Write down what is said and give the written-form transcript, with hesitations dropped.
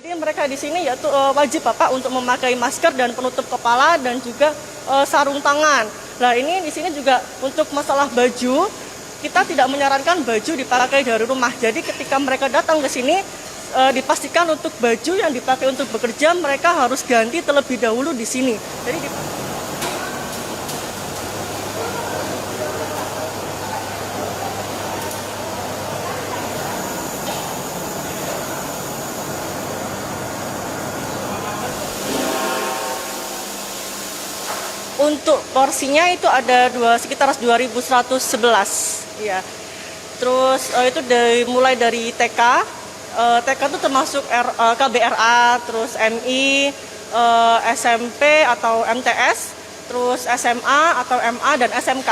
Jadi mereka di sini yaitu wajib Bapak untuk memakai masker dan penutup kepala dan juga sarung tangan. Nah ini di sini juga untuk masalah baju, kita tidak menyarankan baju dipakai dari rumah. Jadi ketika mereka datang ke sini, dipastikan untuk baju yang dipakai untuk bekerja mereka harus ganti terlebih dahulu di sini. Jadi untuk porsinya itu ada sekitar 2.111 ya. Terus itu mulai dari TK itu termasuk KBRA, terus MI, SMP atau MTS, terus SMA atau MA dan SMK.